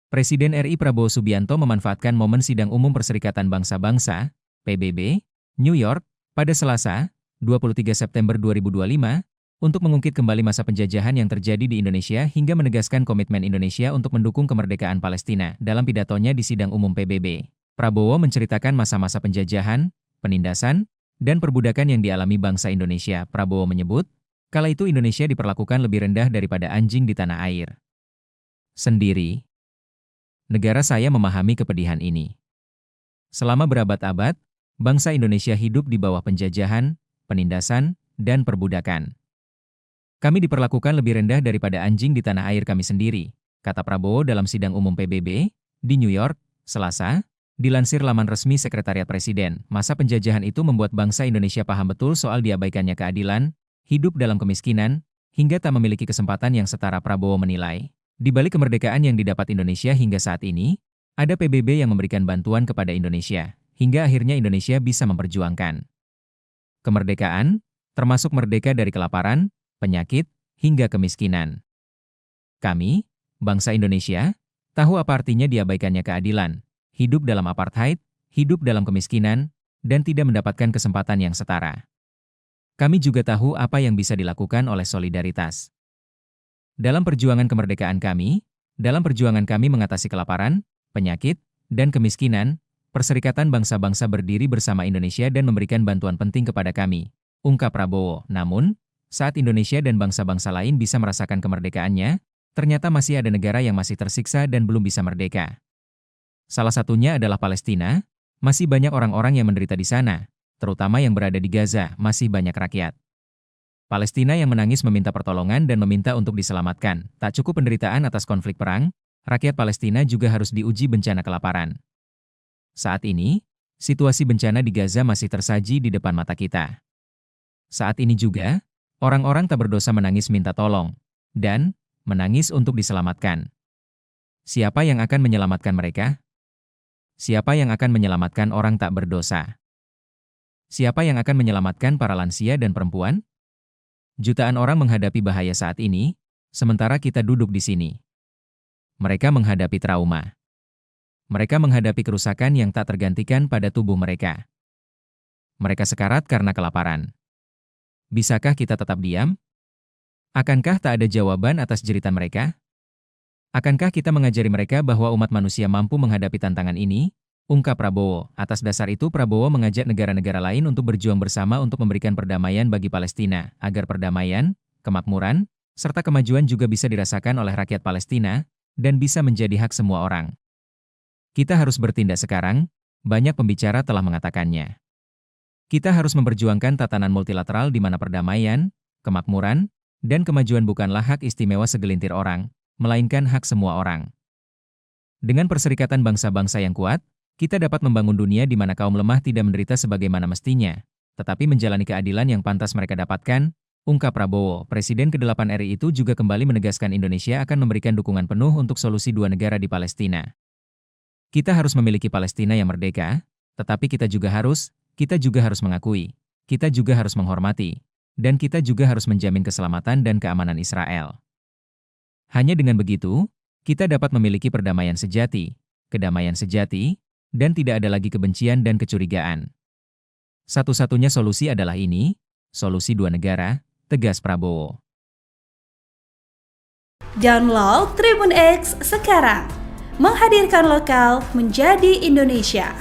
Presiden RI Prabowo Subianto memanfaatkan momen Sidang Umum Perserikatan Bangsa-Bangsa, PBB, New York, pada Selasa, 23 September 2025, untuk mengungkit kembali masa penjajahan yang terjadi di Indonesia hingga menegaskan komitmen Indonesia untuk mendukung kemerdekaan Palestina. Dalam pidatonya di Sidang Umum PBB, Prabowo menceritakan masa-masa penjajahan, penindasan, dan perbudakan yang dialami bangsa Indonesia. Prabowo menyebut, kala itu Indonesia diperlakukan lebih rendah daripada anjing di tanah air sendiri. Negara saya memahami kepedihan ini. Selama berabad-abad, bangsa Indonesia hidup di bawah penjajahan, penindasan, dan perbudakan. Kami diperlakukan lebih rendah daripada anjing di tanah air kami sendiri, kata Prabowo dalam Sidang Umum PBB, di New York, Selasa, dilansir laman resmi Sekretariat Presiden. Masa penjajahan itu membuat bangsa Indonesia paham betul soal diabaikannya keadilan, hidup dalam kemiskinan, hingga tak memiliki kesempatan yang setara. Prabowo menilai, di balik kemerdekaan yang didapat Indonesia hingga saat ini, ada PBB yang memberikan bantuan kepada Indonesia, hingga akhirnya Indonesia bisa memperjuangkan kemerdekaan, termasuk merdeka dari kelaparan, penyakit, hingga kemiskinan. Kami, bangsa Indonesia, tahu apa artinya diabaikannya keadilan, hidup dalam apartheid, hidup dalam kemiskinan, dan tidak mendapatkan kesempatan yang setara. Kami juga tahu apa yang bisa dilakukan oleh solidaritas. Dalam perjuangan kemerdekaan kami, dalam perjuangan kami mengatasi kelaparan, penyakit, dan kemiskinan, Perserikatan Bangsa-Bangsa berdiri bersama Indonesia dan memberikan bantuan penting kepada kami, ungkap Prabowo. Namun, saat Indonesia dan bangsa-bangsa lain bisa merasakan kemerdekaannya, ternyata masih ada negara yang masih tersiksa dan belum bisa merdeka. Salah satunya adalah Palestina. Masih banyak orang-orang yang menderita di sana, terutama yang berada di Gaza. Masih banyak rakyat Palestina yang menangis meminta pertolongan dan meminta untuk diselamatkan. Tak cukup penderitaan atas konflik perang, rakyat Palestina juga harus diuji bencana kelaparan. Saat ini, situasi bencana di Gaza masih tersaji di depan mata kita. Saat ini juga, orang-orang tak berdosa menangis minta tolong, dan menangis untuk diselamatkan. Siapa yang akan menyelamatkan mereka? Siapa yang akan menyelamatkan orang tak berdosa? Siapa yang akan menyelamatkan para lansia dan perempuan? Jutaan orang menghadapi bahaya saat ini, sementara kita duduk di sini. Mereka menghadapi trauma. Mereka menghadapi kerusakan yang tak tergantikan pada tubuh mereka. Mereka sekarat karena kelaparan. Bisakah kita tetap diam? Akankah tak ada jawaban atas jeritan mereka? Akankah kita mengajari mereka bahwa umat manusia mampu menghadapi tantangan ini? Ungkap Prabowo. Atas dasar itu Prabowo mengajak negara-negara lain untuk berjuang bersama untuk memberikan perdamaian bagi Palestina, agar perdamaian, kemakmuran, serta kemajuan juga bisa dirasakan oleh rakyat Palestina, dan bisa menjadi hak semua orang. Kita harus bertindak sekarang, banyak pembicara telah mengatakannya. Kita harus memperjuangkan tatanan multilateral di mana perdamaian, kemakmuran, dan kemajuan bukanlah hak istimewa segelintir orang, melainkan hak semua orang. Dengan Perserikatan Bangsa-Bangsa yang kuat, kita dapat membangun dunia di mana kaum lemah tidak menderita sebagaimana mestinya, tetapi menjalani keadilan yang pantas mereka dapatkan, ungkap Prabowo. Presiden ke-8 RI itu juga kembali menegaskan Indonesia akan memberikan dukungan penuh untuk solusi dua negara di Palestina. Kita harus memiliki Palestina yang merdeka, tetapi kita juga harus mengakui, kita juga harus menghormati, dan kita juga harus menjamin keselamatan dan keamanan Israel. Hanya dengan begitu, kita dapat memiliki perdamaian sejati, kedamaian sejati, dan tidak ada lagi kebencian dan kecurigaan. Satu-satunya solusi adalah ini, solusi dua negara, tegas Prabowo. Download Tribun X sekarang, menghadirkan lokal menjadi Indonesia.